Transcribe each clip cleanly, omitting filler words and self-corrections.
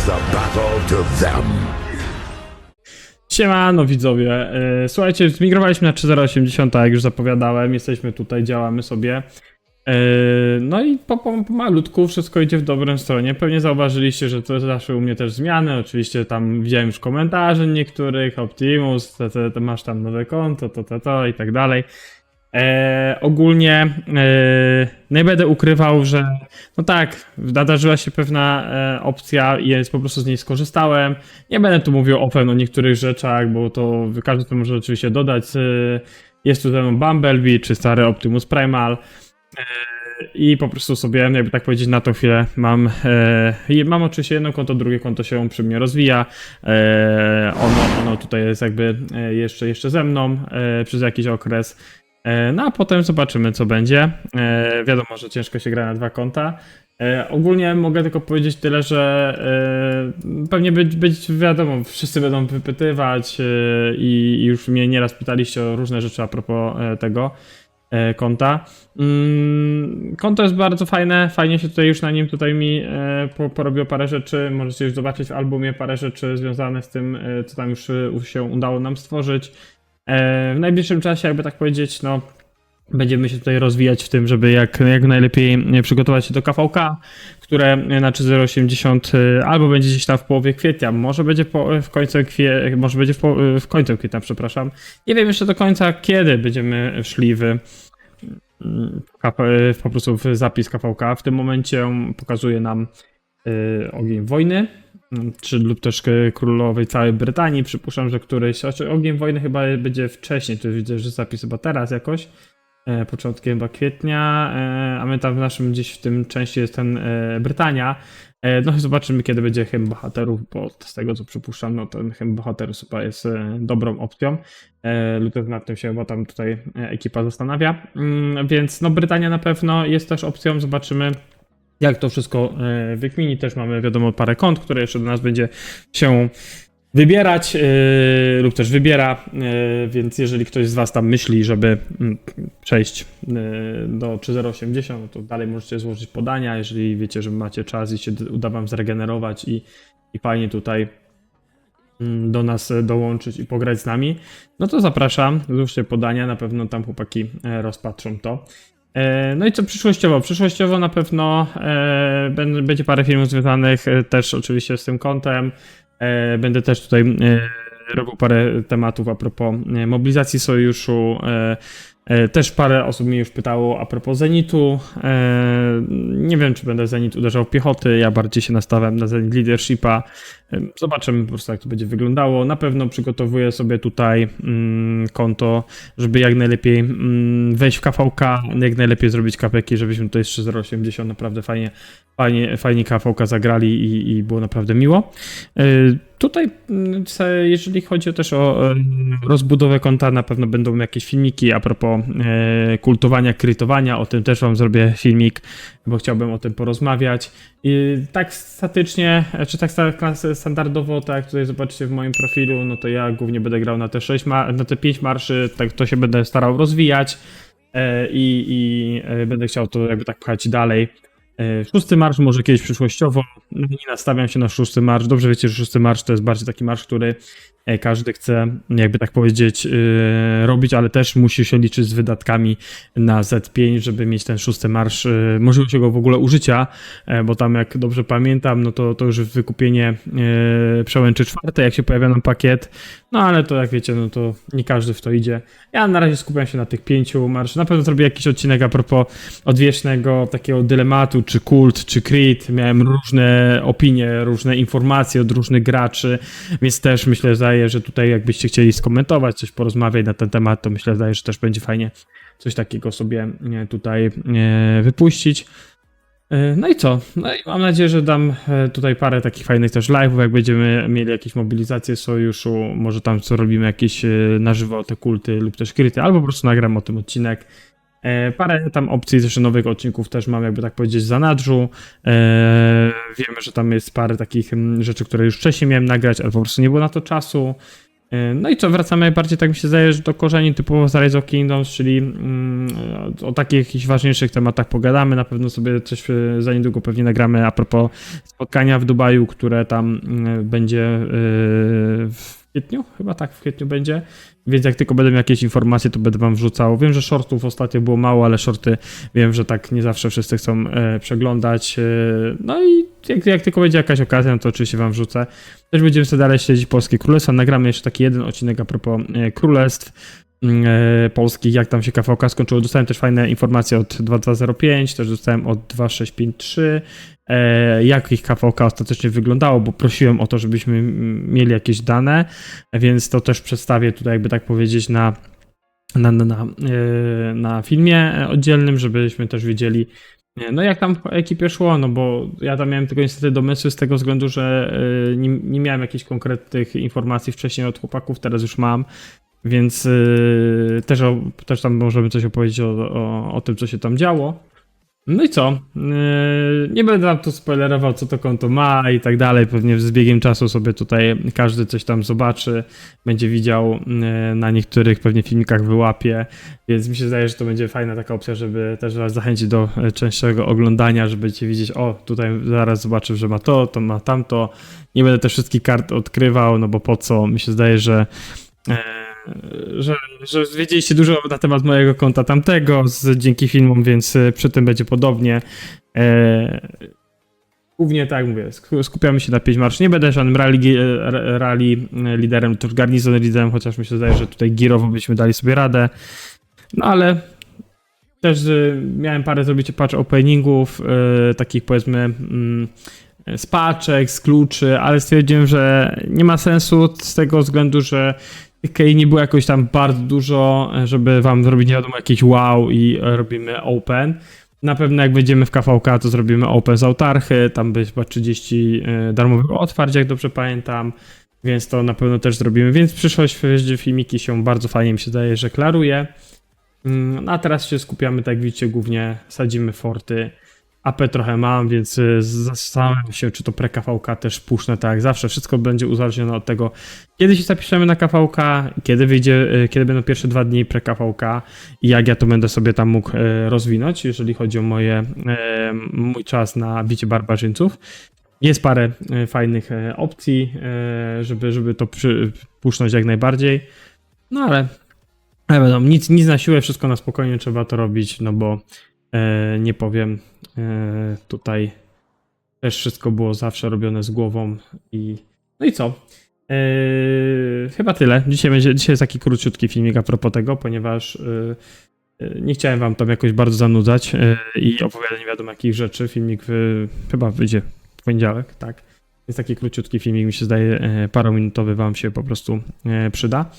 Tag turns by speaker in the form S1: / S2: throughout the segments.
S1: the battle to them.
S2: Siemano widzowie, słuchajcie, zmigrowaliśmy na 3080, jak już zapowiadałem, jesteśmy tutaj, działamy sobie. No i pomalutku wszystko idzie w dobrą stronie. Pewnie zauważyliście, że to zawsze u mnie też zmiany. Oczywiście tam widziałem już komentarze niektórych, Optimus, masz tam nowe konto, to i tak dalej. Ogólnie nie będę ukrywał, że no tak, nadarzyła się pewna opcja i ja po prostu z niej skorzystałem. Nie będę tu mówił o niektórych rzeczach, bo to każdy to może oczywiście dodać. Jest tu ze mną Bumblebee czy stary Optimus Primal. I po prostu sobie, jakby tak powiedzieć, na tą chwilę mam oczywiście jedno konto, drugie konto się przy mnie rozwija. Ono tutaj jest jakby jeszcze ze mną przez jakiś okres. No a potem zobaczymy, co będzie. Wiadomo, że ciężko się gra na dwa konta. Ogólnie mogę tylko powiedzieć tyle, że pewnie być wiadomo, wszyscy będą wypytywać i już mnie nieraz pytaliście o różne rzeczy a propos tego konta. Konto jest bardzo fajne, fajnie się tutaj już na nim mi porobiło parę rzeczy. Możecie już zobaczyć w albumie parę rzeczy związane z tym, co tam już się udało nam stworzyć. W najbliższym czasie, jakby tak powiedzieć, no będziemy się tutaj rozwijać w tym, żeby jak najlepiej przygotować się do KVK, które na 3080 albo będzie gdzieś tam w połowie kwietnia, może będzie w końcu kwietnia, przepraszam. Nie wiem jeszcze do końca, kiedy będziemy szli po prostu w zapis KVK. W tym momencie pokazuje nam Ogień Wojny, lub też Królowej całej Brytanii. Przypuszczam, że któryś, Ogień Wojny chyba będzie wcześniej, to widzę, że zapis chyba teraz jakoś, początkiem chyba kwietnia, a my tam w naszym gdzieś w tym części jest ten Brytania. No zobaczymy, kiedy będzie hymn bohaterów, bo z tego co przypuszczam, no ten hymn bohaterów chyba jest dobrą opcją. Lub też nad tym się chyba tam tutaj ekipa zastanawia. Więc no Brytania na pewno jest też opcją, zobaczymy jak to wszystko wykmini. Też mamy wiadomo parę kont, które jeszcze do nas będzie się wybierać lub też wybiera, więc jeżeli ktoś z was tam myśli, żeby przejść do 3080, no to dalej możecie złożyć podania, jeżeli wiecie, że macie czas i się uda wam zregenerować i fajnie tutaj do nas dołączyć i pograć z nami, no to zapraszam, złóżcie podania, na pewno tam chłopaki rozpatrzą to. No i co przyszłościowo? Przyszłościowo na pewno będzie parę filmów związanych też oczywiście z tym kontem. Będę też tutaj robił parę tematów a propos mobilizacji sojuszu. Też parę osób mnie już pytało a propos Zenitu. Nie wiem, czy będę Zenit uderzał w piechoty, ja bardziej się nastawiam na Zenit Leadershipa. Zobaczymy po prostu, jak to będzie wyglądało. Na pewno przygotowuję sobie tutaj konto, żeby jak najlepiej wejść w KVK, jak najlepiej zrobić kapeki, żebyśmy tutaj z 3080 naprawdę fajnie KVK zagrali i było naprawdę miło. Tutaj, jeżeli chodzi też o rozbudowę konta, na pewno będą jakieś filmiki a propos kultowania, krytowania, o tym też wam zrobię filmik, bo chciałbym o tym porozmawiać. I tak statycznie, czy tak standardowo, tak jak tutaj zobaczycie w moim profilu, no to ja głównie będę grał na te 5 marszy, tak to się będę starał rozwijać i będę chciał to jakby tak pchać dalej. 6 marsz może kiedyś przyszłościowo, nie nastawiam się na 6 marsz, dobrze wiecie, że 6 marsz to jest bardziej taki marsz, który każdy chce, jakby tak powiedzieć, robić, ale też musi się liczyć z wydatkami na Z5, żeby mieć ten 6 marsz, możliwość jego w ogóle użycia, bo tam jak dobrze pamiętam, no to już wykupienie przełęczy 4, jak się pojawia nam pakiet, no ale to jak wiecie, no to nie każdy w to idzie. Ja na razie skupiam się na tych 5 marsz, na pewno zrobię jakiś odcinek a propos odwiecznego takiego dylematu, czy kult, czy crit, miałem różne opinie, różne informacje od różnych graczy, więc też myślę, że tutaj jakbyście chcieli skomentować, coś porozmawiać na ten temat, to myślę, że też będzie fajnie coś takiego sobie tutaj wypuścić. No i co? No i mam nadzieję, że dam tutaj parę takich fajnych też live'ów, jak będziemy mieli jakieś mobilizacje sojuszu, może tam co robimy jakieś na żywo te kulty lub też kryty, albo po prostu nagram o tym odcinek. Parę tam opcji, jeszcze nowych odcinków też mam, jakby tak powiedzieć, w zanadrzu. Wiemy, że tam jest parę takich rzeczy, które już wcześniej miałem nagrać, ale po prostu nie było na to czasu. No i co, wracamy bardziej, tak mi się zdaje, że do korzeni typowo z Rise of Kingdoms, czyli o takich jakichś ważniejszych tematach pogadamy. Na pewno sobie coś za niedługo pewnie nagramy a propos spotkania w Dubaju, które tam będzie w kwietniu? Chyba tak, w kwietniu będzie. Więc jak tylko będę miał jakieś informacje, to będę wam wrzucał. Wiem, że shortów ostatnio było mało, ale shorty wiem, że tak nie zawsze wszyscy chcą przeglądać. No i jak tylko będzie jakaś okazja, no to oczywiście wam wrzucę. Też będziemy sobie dalej śledzić Polskie Królestwa. Nagramy jeszcze taki jeden odcinek a propos królestw polskich, jak tam się KVK skończyło. Dostałem też fajne informacje od 2205, też dostałem od 2653, jak ich KVK ostatecznie wyglądało, bo prosiłem o to, żebyśmy mieli jakieś dane, więc to też przedstawię tutaj, jakby tak powiedzieć, na filmie oddzielnym, żebyśmy też wiedzieli, no jak tam ekipie szło, no bo ja tam miałem tylko niestety domysły z tego względu, że nie miałem jakichś konkretnych informacji wcześniej od chłopaków, teraz już mam, więc też tam możemy coś opowiedzieć o tym, co się tam działo. No i co? Nie będę wam tu spoilerował, co to konto ma i tak dalej. Pewnie z biegiem czasu sobie tutaj każdy coś tam zobaczy, będzie widział na niektórych pewnie filmikach wyłapie, więc mi się zdaje, że to będzie fajna taka opcja, żeby też was zachęcić do częstszego oglądania, żebyście widzieć, o tutaj zaraz zobaczył, że ma to ma tamto. Nie będę też wszystkich kart odkrywał, no bo po co? Mi się zdaje, że wiedzieliście dużo na temat mojego konta tamtego dzięki filmom, więc przy tym będzie podobnie. Głównie tak mówię, skupiamy się na 5 marsz. Nie będę żadnym rally liderem, to garnizon liderem, chociaż mi się zdaje, że tutaj girowo byśmy dali sobie radę. No ale też miałem parę zrobić patch openingów, takich powiedzmy z paczek, z kluczy, ale stwierdziłem, że nie ma sensu z tego względu, że tych key nie było jakoś tam bardzo dużo, żeby wam zrobić nie wiadomo jakieś wow i robimy open. Na pewno jak wejdziemy w KVK, to zrobimy open z autarchy, tam będzie chyba 30 darmowych otwarć, jak dobrze pamiętam, więc to na pewno też zrobimy, więc przyszłość filmiki się bardzo fajnie mi się daje, że klaruje. A teraz się skupiamy, tak jak widzicie, głównie sadzimy forty. AP trochę mam, więc zastanawiam się, czy to pre-KVK też puszczę, tak jak zawsze. Wszystko będzie uzależnione od tego, kiedy się zapiszemy na KVK, kiedy będą pierwsze 2 dni pre-KVK i jak ja to będę sobie tam mógł rozwinąć, jeżeli chodzi o mój czas na bicie barbarzyńców. Jest parę fajnych opcji, żeby to puszczać jak najbardziej. No ale będą nic na siłę, wszystko na spokojnie trzeba to robić, no bo nie powiem, tutaj też wszystko było zawsze robione z głową no i co? Chyba tyle. Dzisiaj jest taki króciutki filmik a propos tego, ponieważ nie chciałem wam tam jakoś bardzo zanudzać i opowiadać nie wiadomo jakich rzeczy. Filmik chyba wyjdzie w poniedziałek, tak? Jest taki króciutki filmik, mi się zdaje parominutowy, wam się po prostu przyda.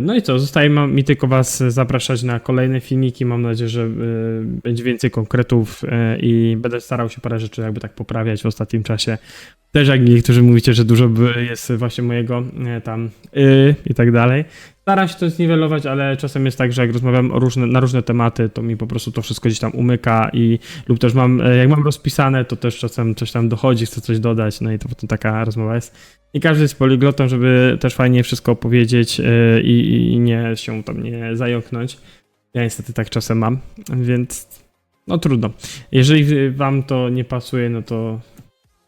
S2: No i co, zostaje mi tylko was zapraszać na kolejne filmiki, mam nadzieję, że będzie więcej konkretów i będę starał się parę rzeczy jakby tak poprawiać w ostatnim czasie. Też jak niektórzy mówicie, że dużo jest właśnie mojego tam i tak dalej. Staram się to zniwelować, ale czasem jest tak, że jak rozmawiam na różne tematy, to mi po prostu to wszystko gdzieś tam umyka lub też jak mam rozpisane, to też czasem coś tam dochodzi, chcę coś dodać, no i to potem taka rozmowa jest. I każdy jest poliglotą, żeby też fajnie wszystko opowiedzieć i nie się tam nie zająknąć. Ja niestety tak czasem mam, więc no trudno. Jeżeli wam to nie pasuje, no to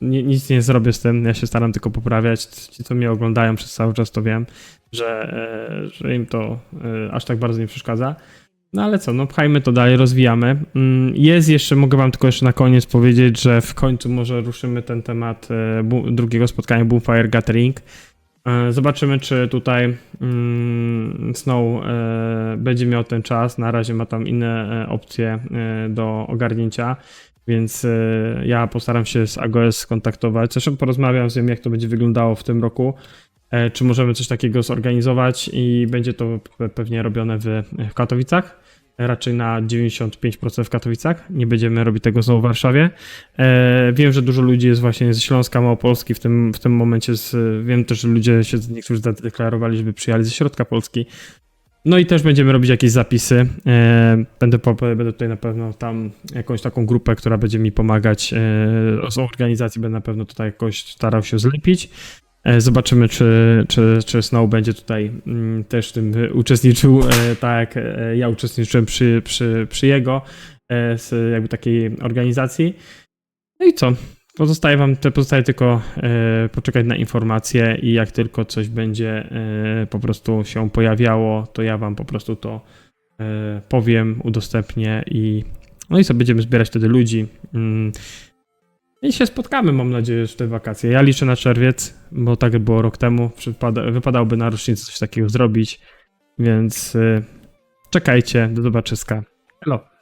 S2: nic nie zrobię z tym, ja się staram tylko poprawiać. Ci, co mnie oglądają przez cały czas, to wiem, że im to aż tak bardzo nie przeszkadza. No ale co, no pchajmy to dalej, rozwijamy. Jest jeszcze, mogę wam tylko jeszcze na koniec powiedzieć, że w końcu może ruszymy ten temat drugiego spotkania Boomfire Gathering. Zobaczymy, czy tutaj Snow będzie miał ten czas. Na razie ma tam inne opcje do ogarnięcia, więc ja postaram się z AGOS skontaktować. Zresztą porozmawiam z nim, jak to będzie wyglądało w tym roku. Czy możemy coś takiego zorganizować i będzie to pewnie robione w Katowicach. Raczej na 95% w Katowicach. Nie będziemy robić tego znowu w Warszawie. Wiem, że dużo ludzi jest właśnie ze Śląska, Małopolski w tym momencie. Wiem też, że ludzie się niektórzy zadeklarowali, żeby przyjechali ze środka Polski. No i też będziemy robić jakieś zapisy. Będę tutaj na pewno tam jakąś taką grupę, która będzie mi pomagać z organizacji. Będę na pewno tutaj jakoś starał się zlepić. Zobaczymy, czy Snow będzie tutaj też w tym uczestniczył, tak jak ja uczestniczyłem przy jego jakby takiej organizacji. No i co? Pozostaje tylko poczekać na informacje i jak tylko coś będzie po prostu się pojawiało, to ja wam po prostu to powiem, udostępnię no i co, będziemy zbierać wtedy ludzi. I się spotkamy, mam nadzieję, w te wakacje. Ja liczę na czerwiec, bo tak było rok temu. Wypadałoby na rocznicę coś takiego zrobić, więc czekajcie, do zobaczyska. Hello.